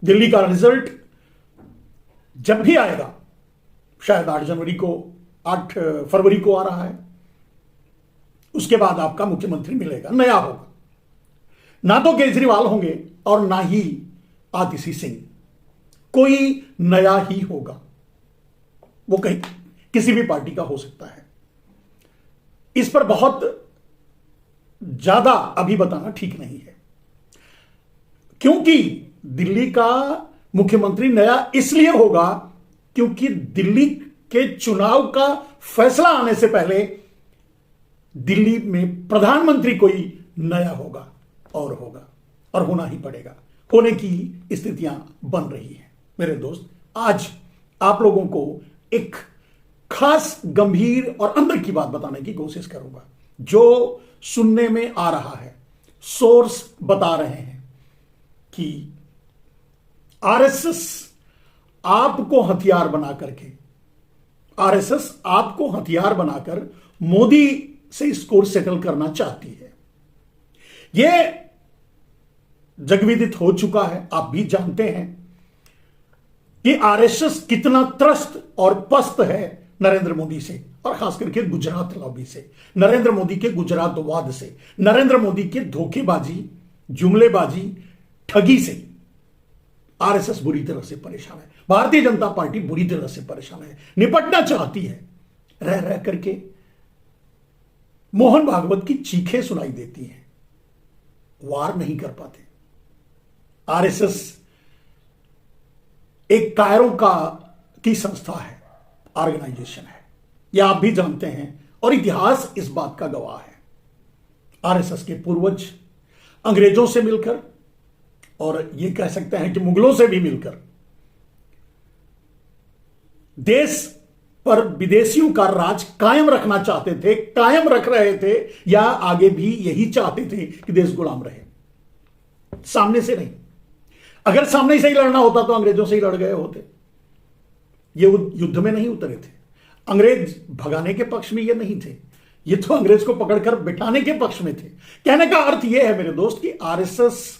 दिल्ली का रिजल्ट जब भी आएगा, शायद 8 जनवरी को, 8 फरवरी को आ रहा है, उसके बाद आपका मुख्यमंत्री मिलेगा, नया होगा। ना तो केजरीवाल होंगे और ना ही आतिशी सिंह, कोई नया ही होगा। वो कहीं किसी भी पार्टी का हो सकता है। इस पर बहुत ज्यादा अभी बताना ठीक नहीं है, क्योंकि दिल्ली का मुख्यमंत्री नया इसलिए होगा क्योंकि दिल्ली के चुनाव का फैसला आने से पहले दिल्ली में प्रधानमंत्री कोई नया होगा और होना ही पड़ेगा। होने की स्थितियां बन रही हैं। मेरे दोस्त, आज आप लोगों को एक खास गंभीर और अंदर की बात बताने की कोशिश करूंगा, जो सुनने में आ रहा है। सोर्स बता रहे हैं कि आरएसएस आपको हथियार बनाकर मोदी से स्कोर सेटल करना चाहती है। यह जगविदित हो चुका है। आप भी जानते हैं कि आरएसएस कितना त्रस्त और पस्त है नरेंद्र मोदी से, और खास करके गुजरात लॉबी से, नरेंद्र मोदी के गुजरातवाद से, नरेंद्र मोदी के धोखेबाजी, जुमलेबाजी, ठगी से आरएसएस बुरी तरह से परेशान है। भारतीय जनता पार्टी बुरी तरह से परेशान है, निपटना चाहती है। रह रह करके मोहन भागवत की चीखें सुनाई देती हैं, वार नहीं कर पाते। आरएसएस एक कायरों की संस्था है, ऑर्गेनाइजेशन है, यह आप भी जानते हैं और इतिहास इस बात का गवाह है। आरएसएस के पूर्वज अंग्रेजों से मिलकर, और यह कह सकते हैं कि मुगलों से भी मिलकर, देश पर विदेशियों का राज कायम रखना चाहते थे, कायम रख रहे थे, या आगे भी यही चाहते थे कि देश गुलाम रहे, सामने से नहीं। अगर सामने से ही लड़ना होता तो अंग्रेजों से ही लड़ गए होते। ये युद्ध में नहीं उतरे थे। अंग्रेज भगाने के पक्ष में ये नहीं थे, ये तो अंग्रेज को पकड़कर बिठाने के पक्ष में थे। कहने का अर्थ यह है मेरे दोस्त कि आरएसएस,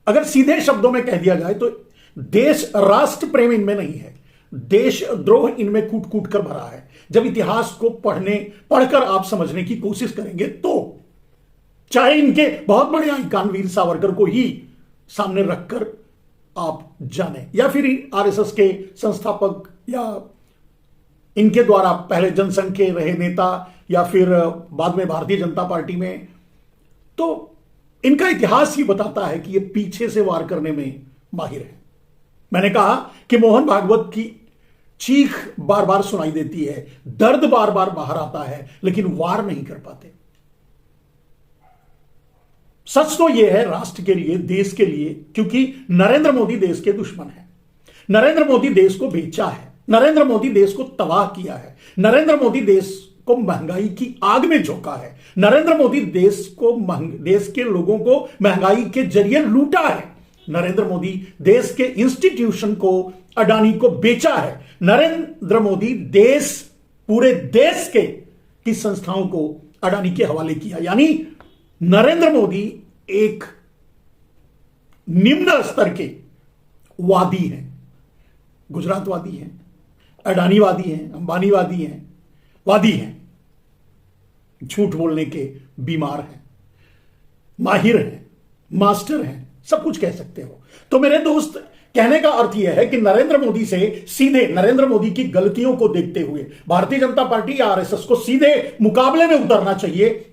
अगर सीधे शब्दों में कह दिया जाए तो देश राष्ट्र प्रेम इनमें नहीं है, देशद्रोह इनमें कूट कूट कर भरा है। जब इतिहास को पढ़कर आप समझने की कोशिश करेंगे तो, चाहे इनके बहुत बड़े आइकान वीर सावरकर को ही सामने रखकर आप जाने, या फिर आरएसएस के संस्थापक, या इनके द्वारा पहले जनसंघ के रहे नेता, या फिर बाद में भारतीय जनता पार्टी में, तो इनका इतिहास ही बताता है कि ये पीछे से वार करने में माहिर है। मैंने कहा कि मोहन भागवत की चीख बार बार सुनाई देती है, दर्द बार बार बाहर आता है, लेकिन वार नहीं कर पाते। सच तो यह है राष्ट्र के लिए, देश के लिए, क्योंकि नरेंद्र मोदी देश के दुश्मन है। नरेंद्र मोदी देश को बेचा है, नरेंद्र मोदी देश को तबाह किया है, नरेंद्र मोदी देश को महंगाई की आग में झोंका है, नरेंद्र मोदी देश के लोगों को महंगाई के जरिए लूटा है, नरेंद्र मोदी देश के इंस्टीट्यूशन को, अडानी को बेचा है, नरेंद्र मोदी पूरे देश की संस्थाओं को अडानी के हवाले किया। यानी नरेंद्र मोदी एक निम्न स्तर के वादी हैं, गुजरातवादी हैं, अडानीवादी हैं, अंबानीवादी हैं, वादी हैं, झूठ बोलने के बीमार हैं, माहिर हैं, मास्टर हैं, सब कुछ कह सकते हो। तो मेरे दोस्त, कहने का अर्थ यह है कि नरेंद्र मोदी से सीधे, नरेंद्र मोदी की गलतियों को देखते हुए भारतीय जनता पार्टी या आरएसएस को सीधे मुकाबले में उतरना चाहिए।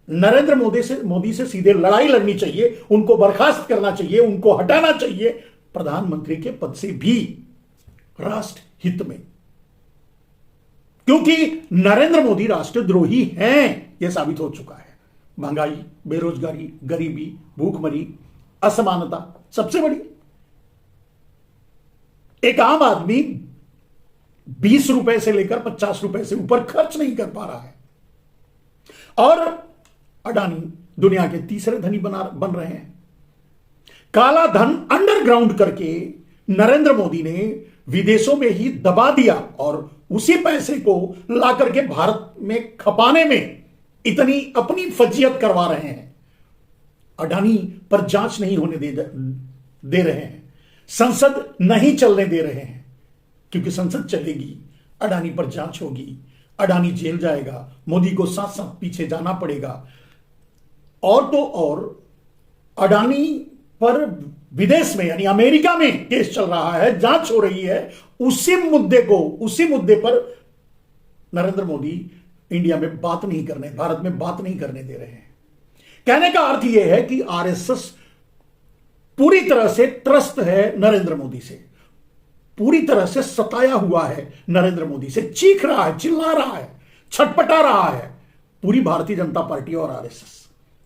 नरेंद्र मोदी से सीधे लड़ाई लड़नी चाहिए, उनको बर्खास्त करना चाहिए, उनको हटाना चाहिए प्रधानमंत्री के पद से भी, राष्ट्र हित में। क्योंकि नरेंद्र मोदी राष्ट्रद्रोही हैं, यह साबित हो चुका है। महंगाई, बेरोजगारी, गरीबी, भूखमरी, असमानता, सबसे बड़ी, एक आम आदमी 20 रुपए से लेकर 50 रुपए से ऊपर खर्च नहीं कर पा रहा है, और अडानी दुनिया के तीसरे धनी बन रहे हैं। काला धन अंडरग्राउंड करके नरेंद्र मोदी ने विदेशों में ही दबा दिया, और उसी पैसे को ला करके भारत में खपाने में इतनी अपनी फजीयत करवा रहे हैं। अडानी पर जांच नहीं होने दे रहे हैं, संसद नहीं चलने दे रहे हैं, क्योंकि संसद चलेगी अडानी पर जांच होगी, अडानी जेल जाएगा, मोदी को साथ साथ पीछे जाना पड़ेगा। और तो और अडानी पर विदेश में यानी अमेरिका में केस चल रहा है, जांच हो रही है, उसी मुद्दे पर नरेंद्र मोदी इंडिया में बात नहीं करने, भारत में बात नहीं करने दे रहे हैं। कहने का अर्थ यह है कि आरएसएस पूरी तरह से त्रस्त है नरेंद्र मोदी से, पूरी तरह से सताया हुआ है नरेंद्र मोदी से, चीख रहा है, चिल्ला रहा है, छटपटा रहा है। पूरी भारतीय जनता पार्टी और आरएसएस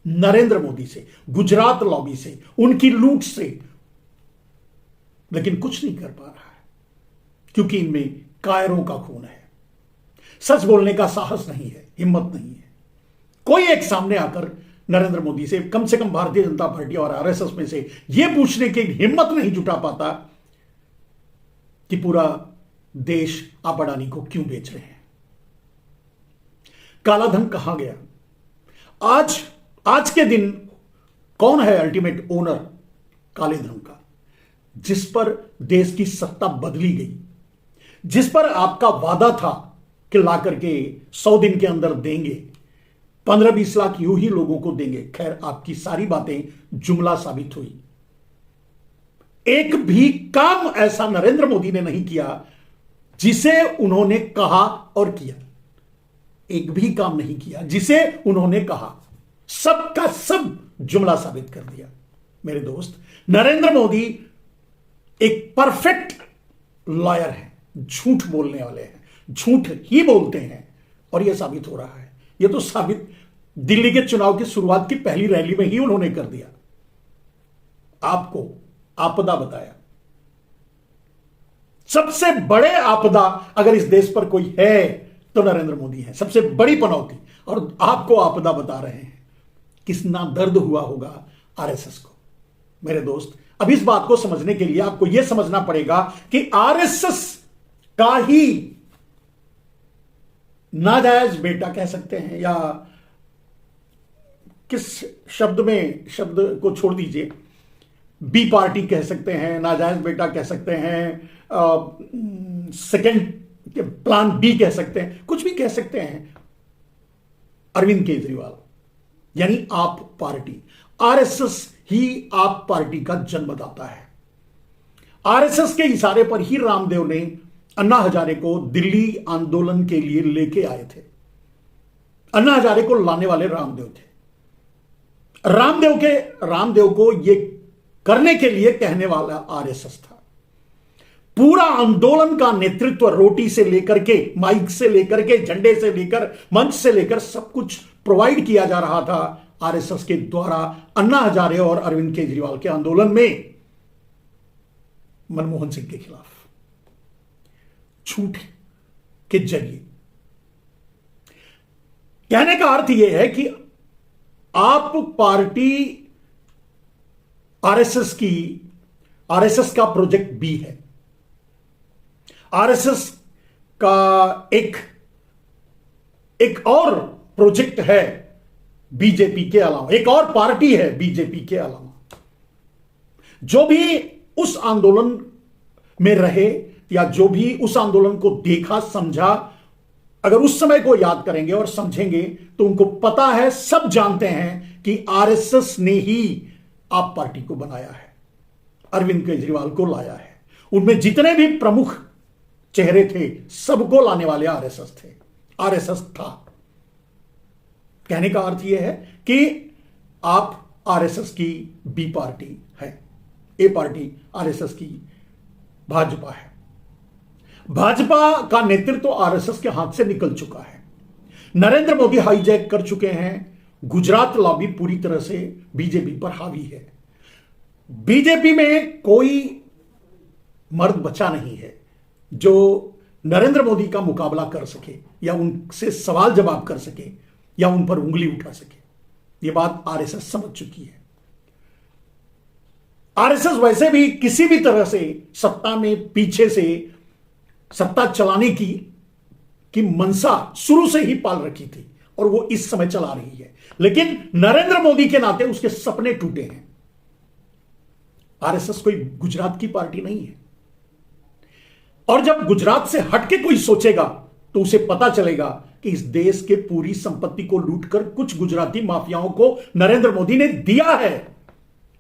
नरेंद्र मोदी से, गुजरात लॉबी से, उनकी लूट से, लेकिन कुछ नहीं कर पा रहा है, क्योंकि इनमें कायरों का खून है। सच बोलने का साहस नहीं है, हिम्मत नहीं है। कोई एक सामने आकर नरेंद्र मोदी से कम भारतीय जनता पार्टी और आरएसएस में से यह पूछने की हिम्मत नहीं जुटा पाता कि पूरा देश आप अडानी को क्यों बेच रहे हैं। कालाधन कहां गया? आज के दिन कौन है अल्टीमेट ओनर काले धन का, जिस पर देश की सत्ता बदली गई, जिस पर आपका वादा था कि ला करके 100 दिन के अंदर देंगे, 15-20 लाख यूं ही लोगों को देंगे। खैर, आपकी सारी बातें जुमला साबित हुई। एक भी काम ऐसा नरेंद्र मोदी ने नहीं किया जिसे उन्होंने कहा और किया। एक भी काम नहीं किया जिसे उन्होंने कहा, सबका सब जुमला साबित कर दिया। मेरे दोस्त, नरेंद्र मोदी एक परफेक्ट लॉयर है, झूठ बोलने वाले हैं, झूठ ही बोलते हैं, और यह साबित हो रहा है। यह तो साबित दिल्ली के चुनाव की शुरुआत की पहली रैली में ही उन्होंने कर दिया। आपको आपदा बताया। सबसे बड़े आपदा अगर इस देश पर कोई है तो नरेंद्र मोदी है, सबसे बड़ी पनौती, और आपको आपदा बता रहे हैं। कितना दर्द हुआ होगा आरएसएस को। मेरे दोस्त, अब इस बात को समझने के लिए आपको यह समझना पड़ेगा कि आरएसएस का ही नाजायज बेटा कह सकते हैं, या किस शब्द को छोड़ दीजिए, बी पार्टी कह सकते हैं, नाजायज बेटा कह सकते हैं, सेकंड प्लान बी कह सकते हैं, कुछ भी कह सकते हैं, अरविंद केजरीवाल यानी आप पार्टी। आरएसएस ही आप पार्टी का जन्मदाता है। आरएसएस के इशारे पर ही रामदेव ने अन्ना हजारे को दिल्ली आंदोलन के लिए लेके आए थे। अन्ना हजारे को लाने वाले रामदेव थे। रामदेव को यह करने के लिए कहने वाला आरएसएस था। पूरा आंदोलन का नेतृत्व रोटी से लेकर के, माइक से लेकर के, झंडे से लेकर, मंच से लेकर सब कुछ प्रोवाइड किया जा रहा था आरएसएस के द्वारा अन्ना हजारे और अरविंद केजरीवाल के आंदोलन में मनमोहन सिंह के खिलाफ। झूठ के जरिए कहने का अर्थ यह है कि आप पार्टी आरएसएस का प्रोजेक्ट बी है। आरएसएस का एक और प्रोजेक्ट है बीजेपी के अलावा, एक और पार्टी है बीजेपी के अलावा, जो भी उस आंदोलन में रहे या जो भी उस आंदोलन को देखा समझा, अगर उस समय को याद करेंगे और समझेंगे तो उनको पता है, सब जानते हैं कि आरएसएस ने ही आप पार्टी को बनाया है, अरविंद केजरीवाल को लाया है। उनमें जितने भी प्रमुख चेहरे थे सबको लाने वाले आरएसएस थे, आरएसएस था। कहने का अर्थ यह है कि आप आरएसएस की बी पार्टी है, ए पार्टी आरएसएस की भाजपा है। भाजपा का नेतृत्व आरएसएस के हाथ से निकल चुका है। नरेंद्र मोदी हाईजैक कर चुके हैं। गुजरात लॉबी पूरी तरह से बीजेपी पर हावी है। बीजेपी में कोई मर्द बचा नहीं है जो नरेंद्र मोदी का मुकाबला कर सके या उनसे सवाल जवाब कर सके या उन पर उंगली उठा सके। यह बात आरएसएस समझ चुकी है। आरएसएस वैसे भी किसी भी तरह से सत्ता में पीछे से सत्ता चलाने की मंशा शुरू से ही पाल रखी थी। और वो इस समय चला रही है। लेकिन नरेंद्र मोदी के नाते उसके सपने टूटे हैं। आरएसएस कोई गुजरात की पार्टी नहीं है, और जब गुजरात से हटके कोई सोचेगा तो उसे पता चलेगा कि इस देश के पूरी संपत्ति को लूटकर कुछ गुजराती माफियाओं को नरेंद्र मोदी ने दिया है।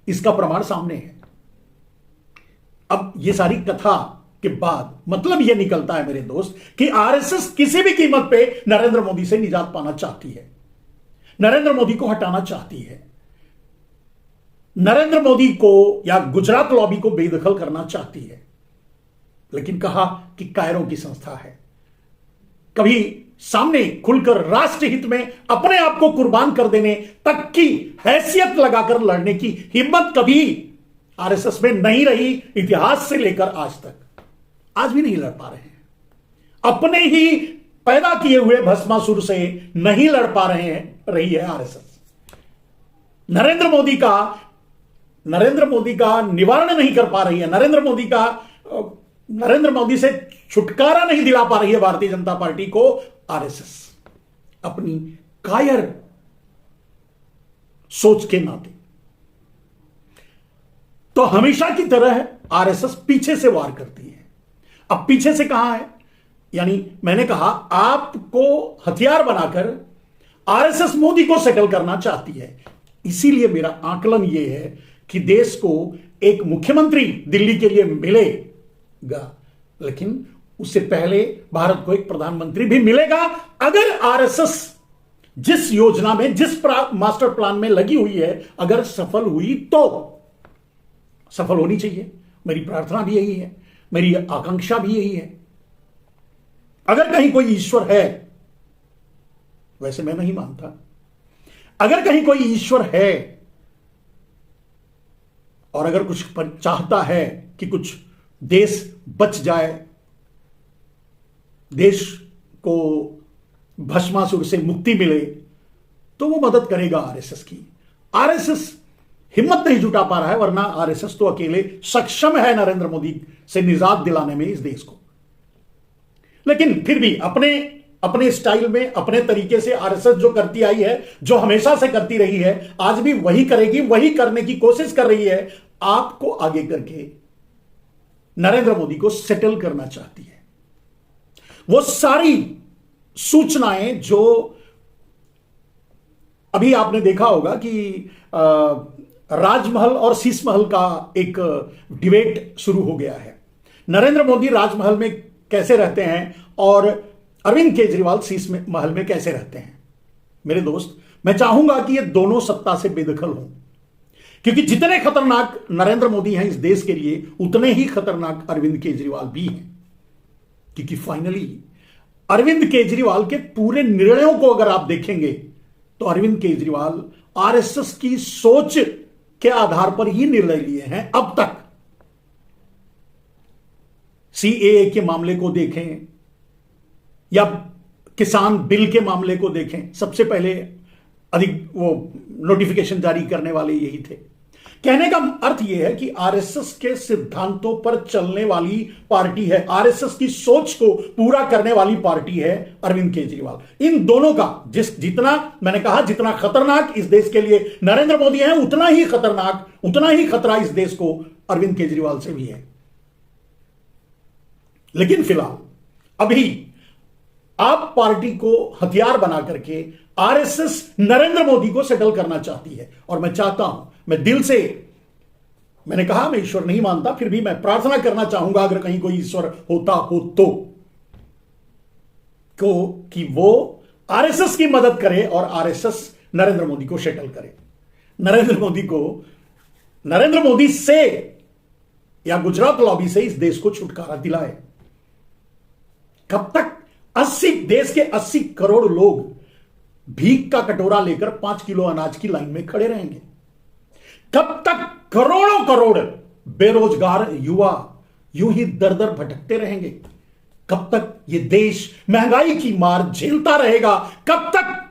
इसका प्रमाण सामने है। अब ये सारी कथा के बाद मतलब यह निकलता है मेरे दोस्त कि आरएसएस किसी भी कीमत पे नरेंद्र मोदी से निजात पाना चाहती है, नरेंद्र मोदी को हटाना चाहती है, नरेंद्र मोदी को या गुजरात लॉबी को बेदखल करना चाहती है। लेकिन कहा कि कायरों की संस्था है। कभी सामने खुलकर राष्ट्र हित में अपने आप को कुर्बान कर देने तक की हैसियत लगाकर लड़ने की हिम्मत कभी आरएसएस में नहीं रही, इतिहास से लेकर आज तक। आज भी नहीं लड़ पा रहे हैं, अपने ही पैदा किए हुए भस्मासुर से नहीं लड़ पा रही है आरएसएस। नरेंद्र मोदी का निवारण नहीं कर पा रही है, नरेंद्र मोदी से छुटकारा नहीं दिला पा रही है भारतीय जनता पार्टी को आरएसएस, अपनी कायर सोच के नाते। तो हमेशा की तरह आरएसएस पीछे से वार करती है। अब पीछे से कहां है, यानी मैंने कहा आपको हथियार बनाकर आरएसएस मोदी को सेटल करना चाहती है। इसीलिए मेरा आकलन यह है कि देश को एक मुख्यमंत्री दिल्ली के लिए मिलेगा, लेकिन उससे पहले भारत को एक प्रधानमंत्री भी मिलेगा अगर आरएसएस जिस योजना में, जिस मास्टर प्लान में लगी हुई है, अगर सफल हुई तो। सफल होनी चाहिए, मेरी प्रार्थना भी यही है, मेरी आकांक्षा भी यही है। अगर कहीं कोई ईश्वर है, वैसे मैं नहीं मानता, अगर कहीं कोई ईश्वर है और अगर कुछ चाहता है कि कुछ देश बच जाए, देश को भस्मासुर से मुक्ति मिले, तो वो मदद करेगा आरएसएस की। आरएसएस हिम्मत नहीं जुटा पा रहा है, वरना आरएसएस तो अकेले सक्षम है नरेंद्र मोदी से निजात दिलाने में इस देश को। लेकिन फिर भी अपने स्टाइल में, अपने तरीके से आरएसएस जो करती आई है, जो हमेशा से करती रही है, आज भी वही करेगी, वही करने की कोशिश कर रही है। आपको आगे करके नरेंद्र मोदी को सेटल करना चाहती है। वो सारी सूचनाएं जो अभी आपने देखा होगा कि राजमहल और शीश महल का एक डिबेट शुरू हो गया है। नरेंद्र मोदी राजमहल में कैसे रहते हैं और अरविंद केजरीवाल शीश महल में कैसे रहते हैं। मेरे दोस्त, मैं चाहूंगा कि ये दोनों सत्ता से बेदखल हों, क्योंकि जितने खतरनाक नरेंद्र मोदी हैं इस देश के लिए, उतने ही खतरनाक अरविंद केजरीवाल भी हैं। क्योंकि फाइनली अरविंद केजरीवाल के पूरे निर्णयों को अगर आप देखेंगे तो अरविंद केजरीवाल आरएसएस की सोच के आधार पर ही निर्णय लिए हैं अब तक। सीएए के मामले को देखें या किसान बिल के मामले को देखें, सबसे पहले अधिक वो नोटिफिकेशन जारी करने वाले यही थे। कहने का अर्थ यह है कि आरएसएस के सिद्धांतों पर चलने वाली पार्टी है, आरएसएस की सोच को पूरा करने वाली पार्टी है अरविंद केजरीवाल। इन दोनों का जितना मैंने कहा, जितना खतरनाक इस देश के लिए नरेंद्र मोदी है, उतना ही खतरनाक, उतना ही खतरा इस देश को अरविंद केजरीवाल से भी है। लेकिन फिलहाल अभी आप पार्टी को हथियार बना करके आरएसएस नरेंद्र मोदी को सेटल करना चाहती है। और मैं चाहता हूं, मैं दिल से, मैंने कहा मैं ईश्वर नहीं मानता, फिर भी मैं प्रार्थना करना चाहूंगा अगर कहीं कोई ईश्वर होता हो तो कि वो आरएसएस की मदद करे और आरएसएस नरेंद्र मोदी को सेटल करे, नरेंद्र मोदी से या गुजरात लॉबी से इस देश को छुटकारा दिलाए। कब तक देश के 80 करोड़ लोग भीख का कटोरा लेकर 5 किलो अनाज की लाइन में खड़े रहेंगे? कब तक करोड़ों करोड़ बेरोजगार युवा यूं ही दर दर भटकते रहेंगे? कब तक ये देश महंगाई की मार झेलता रहेगा? कब तक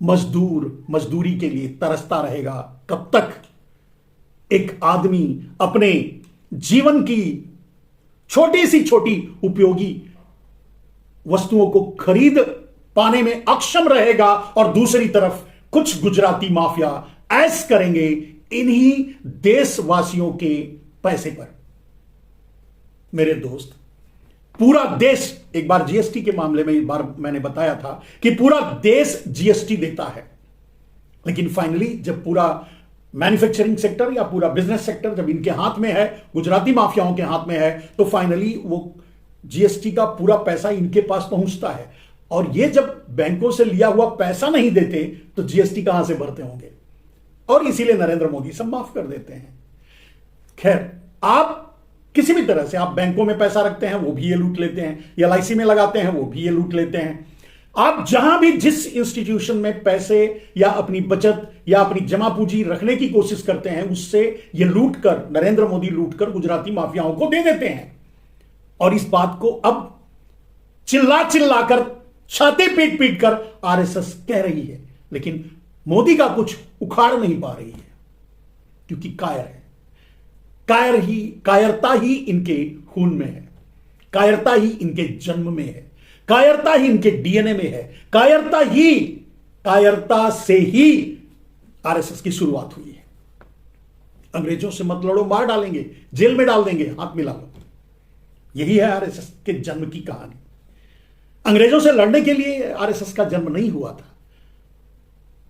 मजदूर मजदूरी के लिए तरसता रहेगा? कब तक एक आदमी अपने जीवन की छोटी सी छोटी उपयोगी वस्तुओं को खरीद पाने में अक्षम रहेगा और दूसरी तरफ कुछ गुजराती माफिया ऐश करेंगे इन्हीं देशवासियों के पैसे पर। मेरे दोस्त, पूरा देश, एक बार जीएसटी के मामले में एक बार मैंने बताया था कि पूरा देश जीएसटी देता है, लेकिन फाइनली जब पूरा मैन्युफैक्चरिंग सेक्टर या पूरा बिजनेस सेक्टर जब इनके हाथ में है, गुजराती माफियाओं के हाथ में है, तो फाइनली वो जीएसटी का पूरा पैसा इनके पास पहुंचता है। और ये जब बैंकों से लिया हुआ पैसा नहीं देते तो जीएसटी कहां से भरते होंगे, और इसीलिए नरेंद्र मोदी सब माफ कर देते हैं। खैर, आप किसी भी तरह से आप बैंकों में पैसा रखते हैं वो भी ये लूट लेते हैं, एलआईसी में लगाते हैं वो भी ये लूट लेते हैं। आप जहां भी जिस इंस्टीट्यूशन में पैसे या अपनी बचत या अपनी जमा पूंजी रखने की कोशिश करते हैं, उससे ये लूट कर, नरेंद्र मोदी लूट कर गुजराती माफियाओं को दे देते हैं। और इस बात को अब चिल्ला चिल्ला कर, छाती पीट पीट कर आरएसएस कह रही है, लेकिन मोदी का कुछ उखाड़ नहीं पा रही है, क्योंकि कायर है। कायरता ही इनके खून में है, कायरता ही इनके जन्म में है, कायरता ही इनके डीएनए में है, कायरता से ही आरएसएस की शुरुआत हुई है। अंग्रेजों से मत लड़ो, मार डालेंगे, जेल में डाल देंगे, हाथ मिला लो। यही है आरएसएस के जन्म की कहानी। अंग्रेजों से लड़ने के लिए आरएसएस का जन्म नहीं हुआ था।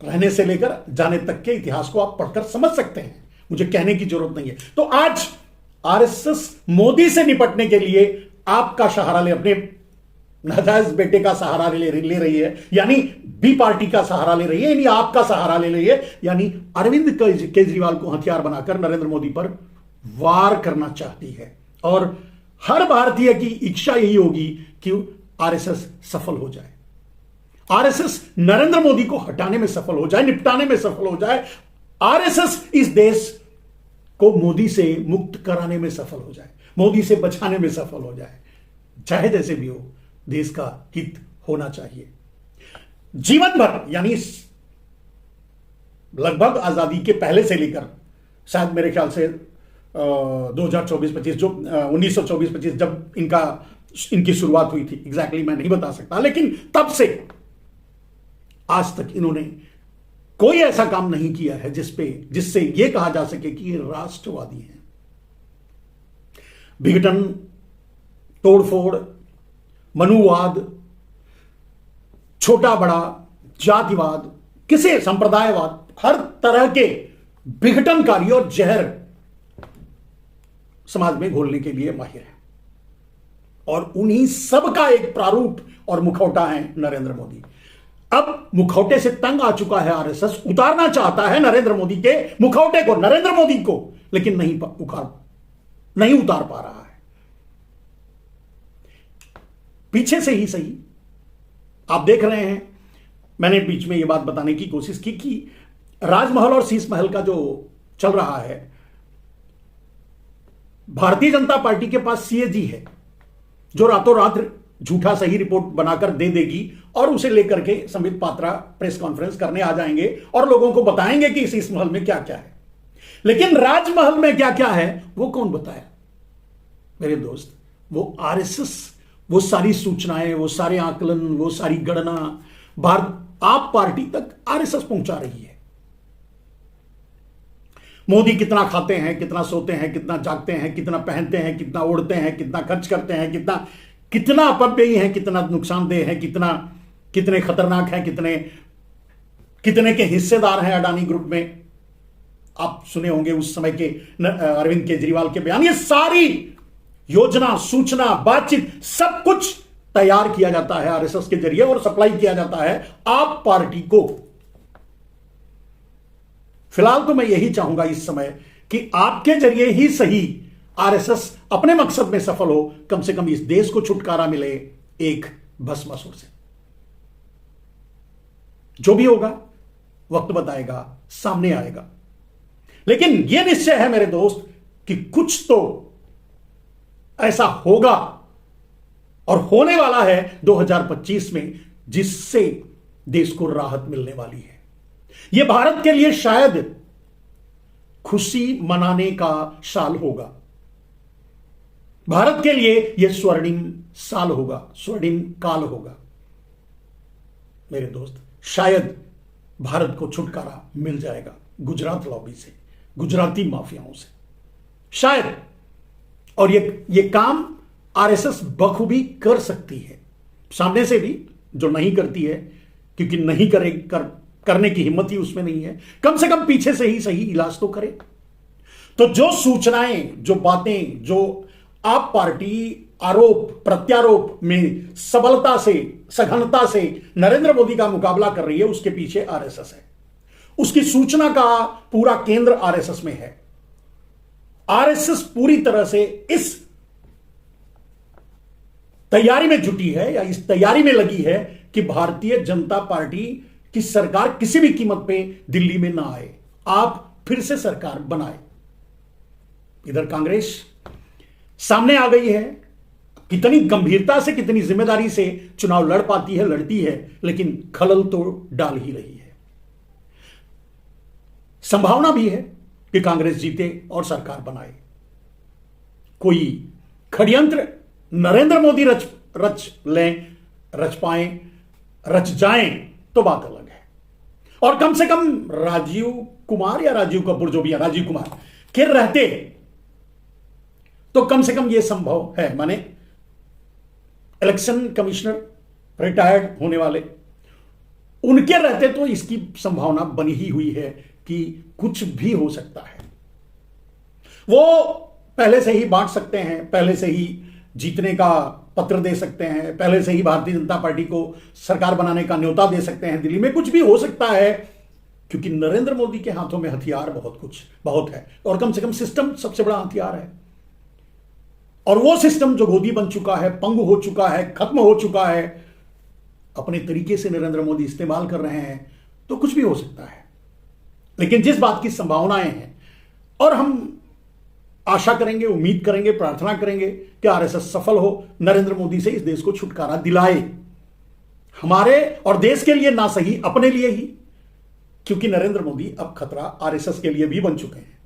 रहने से लेकर जाने तक के इतिहास को आप पढ़कर समझ सकते हैं, मुझे कहने की जरूरत नहीं है। तो आज आरएसएस मोदी से निपटने के लिए आपका सहारा ले, अपने नाजायज बेटे का सहारा ले रही है, यानी बी पार्टी का सहारा ले रही है, यानी आपका सहारा ले रही है, यानी अरविंद केजरीवाल को हथियार बनाकर नरेंद्र मोदी पर वार करना चाहती है। और हर भारतीय की इच्छा यही होगी कि आरएसएस सफल हो जाए, आरएसएस नरेंद्र मोदी को हटाने में सफल हो जाए, निपटाने में सफल हो जाए, आरएसएस इस देश को मोदी से मुक्त कराने में सफल हो जाए, मोदी से बचाने में सफल हो जाए। चाहे जैसे भी हो, देश का हित होना चाहिए। जीवन भर, यानी लगभग आजादी के पहले से लेकर शायद मेरे ख्याल से 2024-25 जो 1924-25 जब इनकी शुरुआत हुई थी, एग्जैक्टली मैं नहीं बता सकता, लेकिन तब से आज तक इन्होंने कोई ऐसा काम नहीं किया है जिससे यह कहा जा सके कि ये राष्ट्रवादी हैं। विघटन, तोड़फोड़, मनुवाद, छोटा बड़ा, जातिवाद, किसी संप्रदायवाद, हर तरह के विघटनकारी और जहर समाज में घोलने के लिए माहिर है। और उन्हीं सब का एक प्रारूप और मुखौटा है नरेंद्र मोदी। अब मुखौटे से तंग आ चुका है आरएसएस, उतारना चाहता है नरेंद्र मोदी के मुखौटे को, नरेंद्र मोदी को, लेकिन नहीं उतार पा रहा है। पीछे से ही सही, आप देख रहे हैं, मैंने बीच में यह बात बताने की कोशिश की कि राजमहल और शीश महल का जो चल रहा है, भारतीय जनता पार्टी के पास सीएजी है जो रातों रात झूठा सही रिपोर्ट बनाकर दे देगी और उसे लेकर के संबित पात्रा प्रेस कॉन्फ्रेंस करने आ जाएंगे और लोगों को बताएंगे कि शीश महल में क्या क्या है। लेकिन राजमहल में क्या क्या है वो कौन बताया? मेरे दोस्त, वो आरएसएस, वो सारी सूचनाएं, वो सारे आकलन, वो सारी गणना आप पार्टी तक आरएसएस पहुंचा रही है। मोदी कितना खाते हैं, कितना सोते हैं, कितना जागते हैं, कितना पहनते हैं, कितना उड़ते हैं, कितना खर्च करते हैं, कितना अपव्ययी हैं, कितना नुकसानदेह है, कितने खतरनाक हैं, कितने के हिस्सेदार हैं अडानी ग्रुप में। आप सुने होंगे उस समय के अरविंद केजरीवाल के बयान। ये सारी योजना, सूचना, बातचीत, सब कुछ तैयार किया जाता है आरएसएस के जरिए और सप्लाई किया जाता है आप पार्टी को। फिलहाल तो मैं यही चाहूंगा इस समय कि आपके जरिए ही सही आरएसएस अपने मकसद में सफल हो, कम से कम इस देश को छुटकारा मिले एक भस्मासुर से। जो भी होगा वक्त बताएगा, सामने आएगा। लेकिन यह निश्चय है मेरे दोस्त कि कुछ तो ऐसा होगा और होने वाला है 2025 में जिससे देश को राहत मिलने वाली है। यह भारत के लिए शायद खुशी मनाने का साल होगा, भारत के लिए यह स्वर्णिम साल होगा, स्वर्णिम काल होगा। मेरे दोस्त, शायद भारत को छुटकारा मिल जाएगा गुजरात लॉबी से, गुजराती माफियाओं से, शायद। और ये काम आरएसएस बखूबी कर सकती है, सामने से भी, जो नहीं करती है क्योंकि नहीं करने की हिम्मत ही उसमें नहीं है, कम से कम पीछे से ही सही इलाज तो करे। तो जो सूचनाएं, जो बातें, जो आप पार्टी आरोप प्रत्यारोप में सबलता से, सघनता से नरेंद्र मोदी का मुकाबला कर रही है, उसके पीछे आरएसएस है। उसकी सूचना का पूरा केंद्र आरएसएस में है। आरएसएस पूरी तरह से इस तैयारी में जुटी है या इस तैयारी में लगी है कि भारतीय जनता पार्टी की सरकार किसी भी कीमत पे दिल्ली में ना आए, आप फिर से सरकार बनाए। इधर कांग्रेस सामने आ गई है, कितनी गंभीरता से, कितनी जिम्मेदारी से चुनाव लड़ पाती है, लड़ती है, लेकिन खलल तो डाल ही रही है। संभावना भी है कि कांग्रेस जीते और सरकार बनाए। कोई षड्यंत्र नरेंद्र मोदी रच पाए, रच जाएं तो बात अलग है। और कम से कम राजीव कुमार या राजीव कपूर, जो भी है, राजीव कुमार के रहते तो कम से कम यह संभव है। माने इलेक्शन कमिश्नर रिटायर्ड होने वाले, उनके रहते तो इसकी संभावना बनी ही हुई है कि कुछ भी हो सकता है। वो पहले से ही बांट सकते हैं, पहले से ही जीतने का पत्र दे सकते हैं, पहले से ही भारतीय जनता पार्टी को सरकार बनाने का न्योता दे सकते हैं। दिल्ली में कुछ भी हो सकता है, क्योंकि नरेंद्र मोदी के हाथों में हथियार बहुत है, और कम से कम सिस्टम सबसे बड़ा हथियार है। और वो सिस्टम जो गोदी बन चुका है, पंगु हो चुका है, खत्म हो चुका है, अपने तरीके से नरेंद्र मोदी इस्तेमाल कर रहे हैं, तो कुछ भी हो सकता है। लेकिन जिस बात की संभावनाएं हैं, और हम आशा करेंगे, उम्मीद करेंगे, प्रार्थना करेंगे कि आरएसएस सफल हो, नरेंद्र मोदी से इस देश को छुटकारा दिलाए, हमारे और देश के लिए ना सही, अपने लिए ही, क्योंकि नरेंद्र मोदी अब खतरा आरएसएस के लिए भी बन चुके हैं।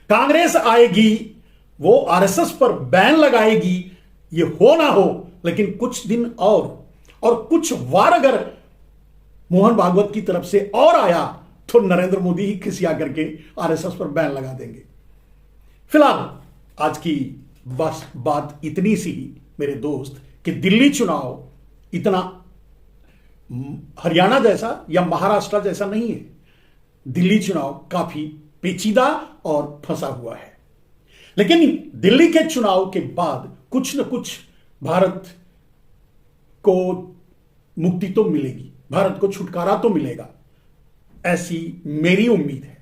कांग्रेस आएगी, वो आरएसएस पर बैन लगाएगी, ये हो ना हो, लेकिन कुछ दिन और कुछ वार अगर मोहन भागवत की तरफ से और आया तो नरेंद्र मोदी ही खिसिया करके आरएसएस पर बैन लगा देंगे। फिलहाल आज की बस बात इतनी सी ही मेरे दोस्त, कि दिल्ली चुनाव इतना हरियाणा जैसा या महाराष्ट्र जैसा नहीं है। दिल्ली चुनाव काफी पेचीदा और फंसा हुआ है, लेकिन दिल्ली के चुनाव के बाद कुछ न कुछ भारत को मुक्ति तो मिलेगी, भारत को छुटकारा तो मिलेगा, ऐसी मेरी उम्मीद है।